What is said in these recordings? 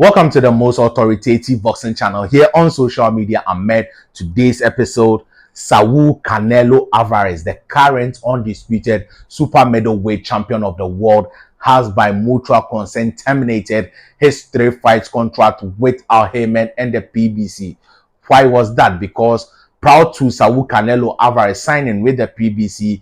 Welcome to the most authoritative boxing channel here on social media. Ahmed. Today's episode, Saul Canelo Alvarez, the current undisputed super middleweight champion of the world, has by mutual consent terminated his 3 fight contract with Al Haymon and the PBC. Why was that? Because proud to Saul Canelo Alvarez signing with the PBC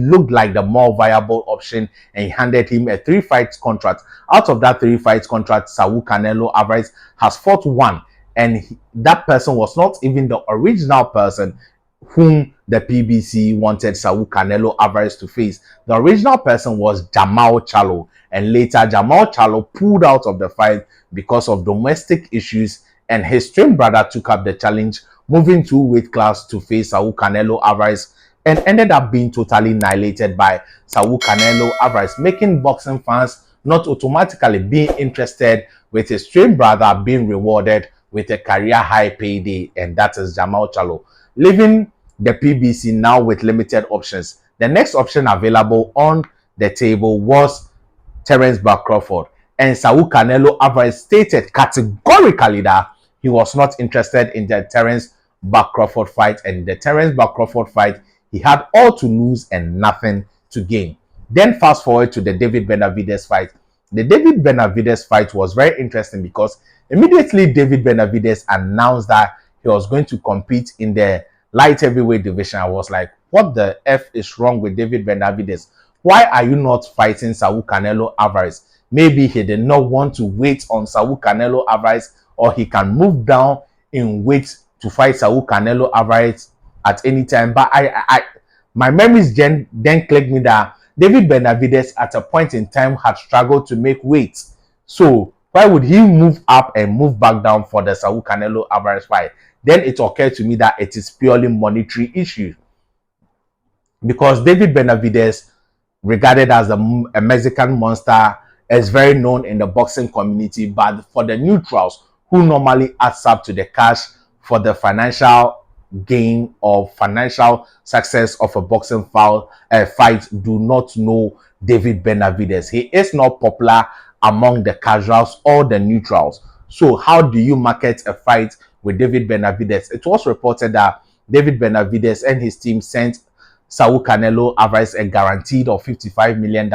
looked like the more viable option and handed him a 3 fight contract. Out of that 3 fight contract, Saul Canelo Alvarez has fought one, and that person was not even the original person whom the PBC wanted Saul Canelo Alvarez to face. The original person was Jamal Charlo, and later Jamal Charlo pulled out of the fight because of domestic issues, and his twin brother took up the challenge, moving to weight class to face Saul Canelo Alvarez, and ended up being totally annihilated by Saul Canelo Alvarez, making boxing fans not automatically being interested with his twin brother being rewarded with a career high payday, and that is Jamal Charlo, leaving the PBC now with limited options. The next option available on the table was Terence Crawford, and Saul Canelo Alvarez stated categorically that he was not interested in the Terence Crawford fight, and the Terence Crawford fight, he had all to lose and nothing to gain. Then fast forward to the David Benavidez fight. The David Benavidez fight was very interesting because immediately David Benavidez announced that he was going to compete in the light heavyweight division. I was like, what the F is wrong with David Benavidez? Why are you not fighting Saul Canelo Alvarez? Maybe he did not want to wait on Saul Canelo Alvarez, or he can move down in weight to fight Saul Canelo Alvarez at any time. But my memories then clicked me that David Benavidez at a point in time had struggled to make weight. So why would he move up and move back down for the Saul Canelo Alvarez fight? Then it occurred to me that it is purely monetary issue, because David Benavidez, regarded as a Mexican monster, is very known in the boxing community, but for the neutrals who normally adds up to the cash for the financial gain or financial success of a boxing fight, do not know David Benavidez. He is not popular among the casuals or the neutrals. So how do you market a fight with David Benavidez? It was reported that David Benavidez and his team sent Saul Canelo Alvarez a guaranteed of $55 million.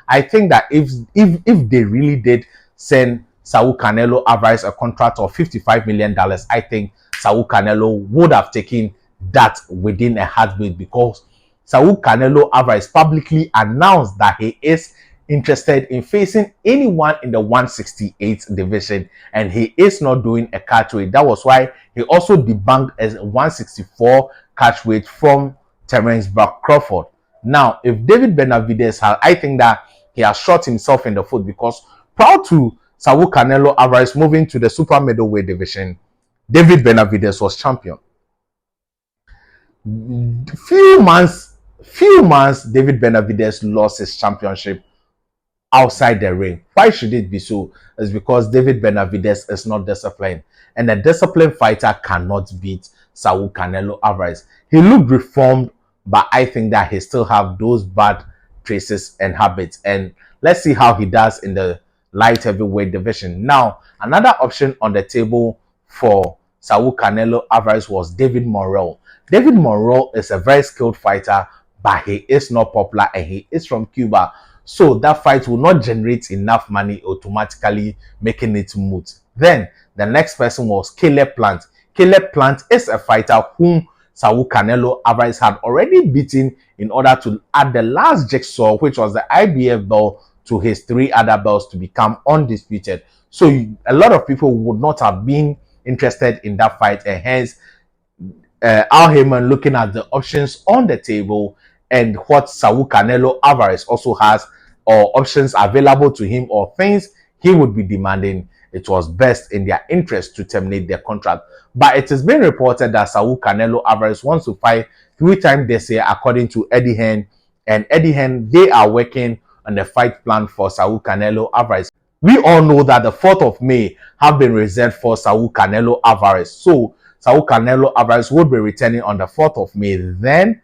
I think that if they really did send Saul Canelo Alvarez a contract of $55 million, I think Saul Canelo would have taken that within a heartbeat, because Saul Canelo Alvarez publicly announced that he is interested in facing anyone in the 168 division, and he is not doing a catchweight. That was why he also debunked a 164 catchweight from Terence Crawford. Now, if David Benavidez had, I think that he has shot himself in the foot, because prior to Saul Canelo Alvarez moving to the super middleweight division, David Benavidez was champion. Few months, David Benavidez lost his championship outside the ring. Why should it be so? It's because David Benavidez is not disciplined, and a disciplined fighter cannot beat Saul Canelo Alvarez. He looked reformed, but I think that he still have those bad traces and habits, and let's see how he does in the light heavyweight division. Now, another option on the table for Saul Canelo Alvarez was David Morrell. David Morrell is a very skilled fighter, but he is not popular, and he is from Cuba. So that fight will not generate enough money, automatically making it moot. Then the next person was Caleb Plant. Caleb Plant is a fighter whom Saul Canelo Alvarez had already beaten in order to add the last jigsaw, which was the IBF belt, to his 3 other belts to become undisputed. So a lot of people would not have been interested in that fight, and hence Al Haymon, looking at the options on the table and what Saul Canelo Alvarez also has, or options available to him, or things he would be demanding, it was best in their interest to terminate their contract. But it has been reported that Saul Canelo Alvarez wants to fight 3 times this year, according to Eddie Hearn. And Eddie Hearn, they are working on the fight plan for Saul Canelo Alvarez. We all know that the 4th of May have been reserved for Saul Canelo Alvarez. So Saul Canelo Alvarez will be returning on the 4th of May, then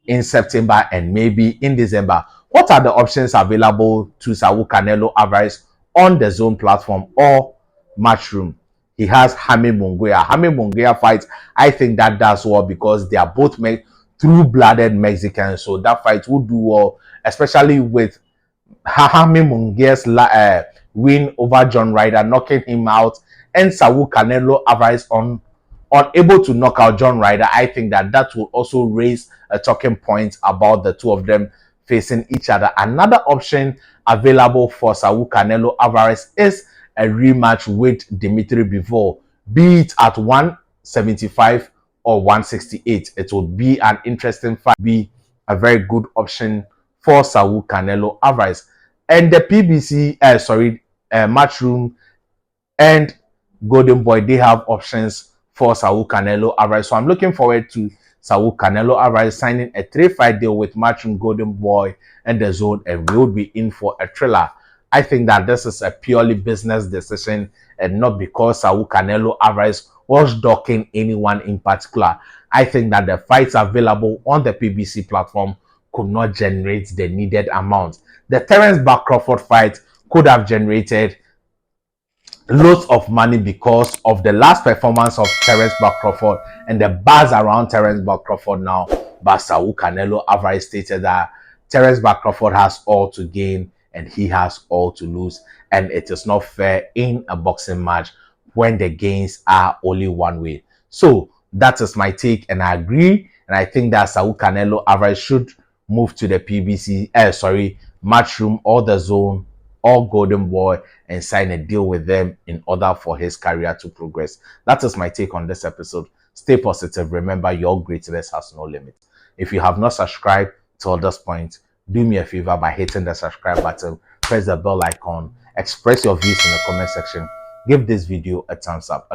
in September, and maybe in December. What are the options available to Saul Canelo Alvarez on the Zone platform or Matchroom. He has Jaime Munguia. Jaime Munguia fight, I think that does well because they are both true-blooded Mexicans. So that fight would do well, especially with Jaime Munguia's win over John Ryder, knocking him out, and Saul Canelo Alvarez unable to knock out John Ryder. I think that will also raise a talking point about the two of them facing each other. Another option available for Saul Canelo Alvarez is a rematch with Dimitri Bivol, be it at 175 or 168. It will be an interesting fight, be a very good option for Saul Canelo Alvarez. And the PBC, Matchroom and Golden Boy, they have options for Saul Canelo Alvarez. So I'm looking forward to Saul Canelo Alvarez signing a 3-fight deal with Matchroom, Golden Boy, and the Zone, and we will be in for a thriller. I think that this is a purely business decision and not because Saul Canelo Alvarez was docking anyone in particular. I think that the fights available on the PBC platform could not generate the needed amount. The Terence Crawford fight could have generated loads of money because of the last performance of Terence Crawford and the buzz around Terence Crawford now. But Saul Canelo Alvarez stated that Terence Crawford has all to gain and he has all to lose, and it is not fair in a boxing match when the gains are only one way. So that is my take, and I agree, and I think that Saul Canelo Alvarez should move to the PBC, Matchroom or the Zone or Golden Boy and sign a deal with them in order for his career to progress. That is my take on this episode. Stay positive. Remember, your greatness has no limit. If you have not subscribed till this point, do me a favor by hitting the subscribe button, press the bell icon, express your views in the comment section, give this video a thumbs up.